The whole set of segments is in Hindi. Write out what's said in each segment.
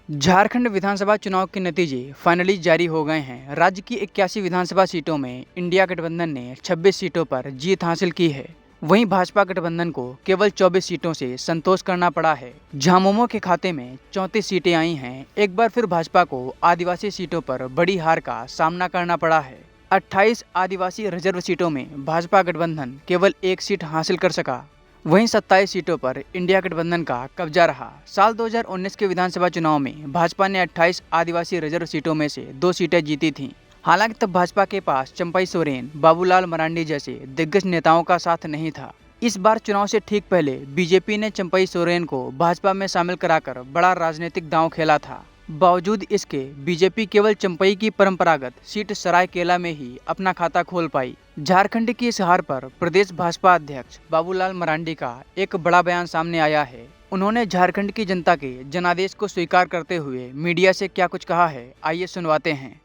झारखंड विधानसभा चुनाव के नतीजे फाइनली जारी हो गए हैं। राज्य की 81 विधानसभा सीटों में इंडिया गठबंधन ने 26 सीटों पर जीत हासिल की है। वहीं भाजपा गठबंधन को केवल 24 सीटों से संतोष करना पड़ा है। झामुमो के खाते में 34 सीटें आई हैं। एक बार फिर भाजपा को आदिवासी सीटों पर बड़ी हार का सामना करना पड़ा है। 28 आदिवासी रिजर्व सीटों में भाजपा गठबंधन केवल एक सीट हासिल कर सका। वहीं 27 सीटों पर इंडिया गठबंधन का कब्जा रहा। साल 2019 के विधानसभा चुनाव में भाजपा ने 28 आदिवासी रिजर्व सीटों में से 2 सीटें जीती थीं। हालांकि तब भाजपा के पास चंपई सोरेन, बाबूलाल मरांडी जैसे दिग्गज नेताओं का साथ नहीं था। इस बार चुनाव से ठीक पहले बीजेपी ने चंपई सोरेन को भाजपा में शामिल कराकर बड़ा राजनीतिक दांव खेला था। बावजूद इसके बीजेपी केवल चंपई की परंपरागत सीट सरायकेला में ही अपना खाता खोल पाई। झारखंड की इस हार पर प्रदेश भाजपा अध्यक्ष बाबूलाल मरांडी का एक बड़ा बयान सामने आया है। उन्होंने झारखंड की जनता के जनादेश को स्वीकार करते हुए मीडिया से क्या कुछ कहा है, आइए सुनवाते हैं।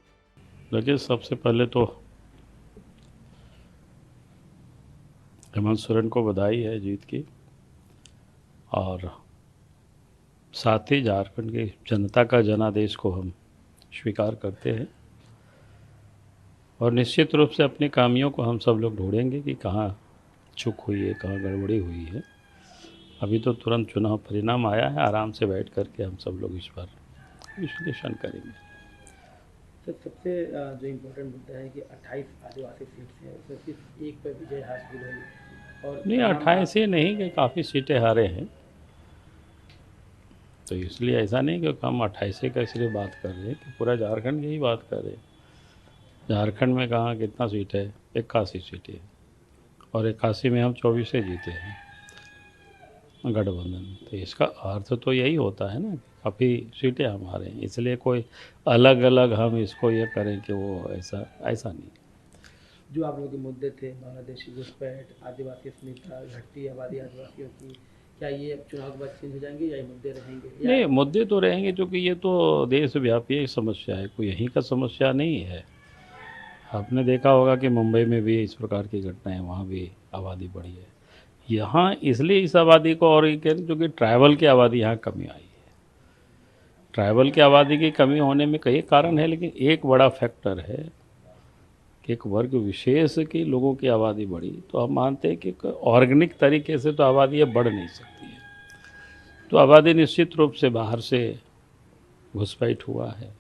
देखिए, सबसे पहले तो हेमंत सोरेन को बधाई है जीत की, और साथ ही झारखंड की जनता का जनादेश को हम स्वीकार करते हैं। और निश्चित रूप से अपनी खामियों को हम सब लोग ढूंढेंगे कि कहाँ चूक हुई है, कहाँ गड़बड़ी हुई है। अभी तो तुरंत चुनाव परिणाम आया है, आराम से बैठ करके हम सब लोग इस पर विश्लेषण करेंगे। सर, सबसे जो इम्पोर्टेंट मुद्दा है कि 28 आदिवासी सीट हैं, उसमें सिर्फ एक पर विजय हासिल हुई और नहीं, 28 ही नहीं कि काफ़ी सीटें हारे हैं, तो इसलिए ऐसा नहीं कि हम 28 का इसलिए बात कर रहे हैं कि पूरा झारखंड की ही बात कर रहे हैं। झारखंड में कहाँ कितना सीट है? 81 सीटें, और 81 में हम 24 से जीते हैं गठबंधन। तो इसका अर्थ तो यही होता है ना, काफ़ी सीटें हम हारे हैं। इसलिए कोई अलग अलग हम इसको ये करें कि वो ऐसा नहीं। जो आप लोगों के मुद्दे थे, बांग्लादेशी घुसपैठ, आदिवासी अस्मिता, घटती आबादी आदिवासियों की, क्या ये अब चुनाव के बाद चेंज हो जाएंगे या ये मुद्दे रहेंगे? नहीं, मुद्दे तो रहेंगे, क्योंकि ये तो देशव्यापी समस्या है, कोई यहीं का समस्या नहीं है। आपने देखा होगा कि मुंबई में भी इस प्रकार की घटनाएं, वहाँ भी आबादी बढ़ी है। यहाँ इसलिए इस आबादी को और कह रहे क्योंकि ट्राइबल की आबादी यहाँ कमी आई है। ट्राइबल की आबादी की कमी होने में कई कारण है, लेकिन एक बड़ा फैक्टर है कि एक वर्ग विशेष की लोगों की आबादी बढ़ी। तो हम मानते हैं कि ऑर्गेनिक तरीके से तो आबादी बढ़ नहीं सकती है। तो आबादी निश्चित रूप से बाहर से घुसपैठ हुआ है।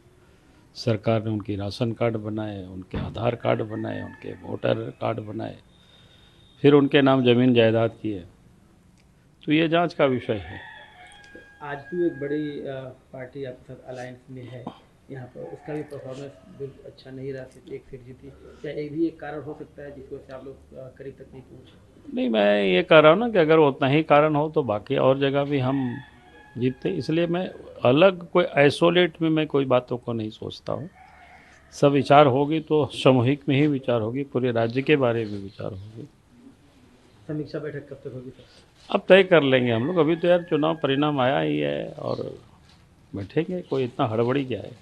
सरकार ने उनकी राशन कार्ड बनाए, उनके आधार कार्ड बनाए, उनके वोटर कार्ड बनाए, फिर उनके नाम ज़मीन जायदाद किए। तो ये जांच का विषय है। आज भी एक बड़ी पार्टी आपके साथ अलायंस में है यहाँ पर, उसका भी परफॉर्मेंस बिल्कुल अच्छा नहीं रहा, सिर्फ एक सीट जीती। क्या ये भी एक कारण हो सकता है जिसकी वजह से आप लोग करीब तक नहीं पहुँचे? नहीं, मैं ये कह रहा हूँ ना कि अगर उतना ही कारण हो तो बाकी और जगह भी हम जीतते। इसलिए मैं अलग कोई आइसोलेट में मैं कोई बातों को नहीं सोचता हूँ। सब विचार होगी तो सामूहिक में ही विचार होगी, पूरे राज्य के बारे में विचार होगी। समीक्षा बैठक कब तक होगी सर? अब तय कर लेंगे हम लोग। अभी तो यार चुनाव परिणाम आया ही है और बैठेंगे, कोई इतना हड़बड़ी क्या है।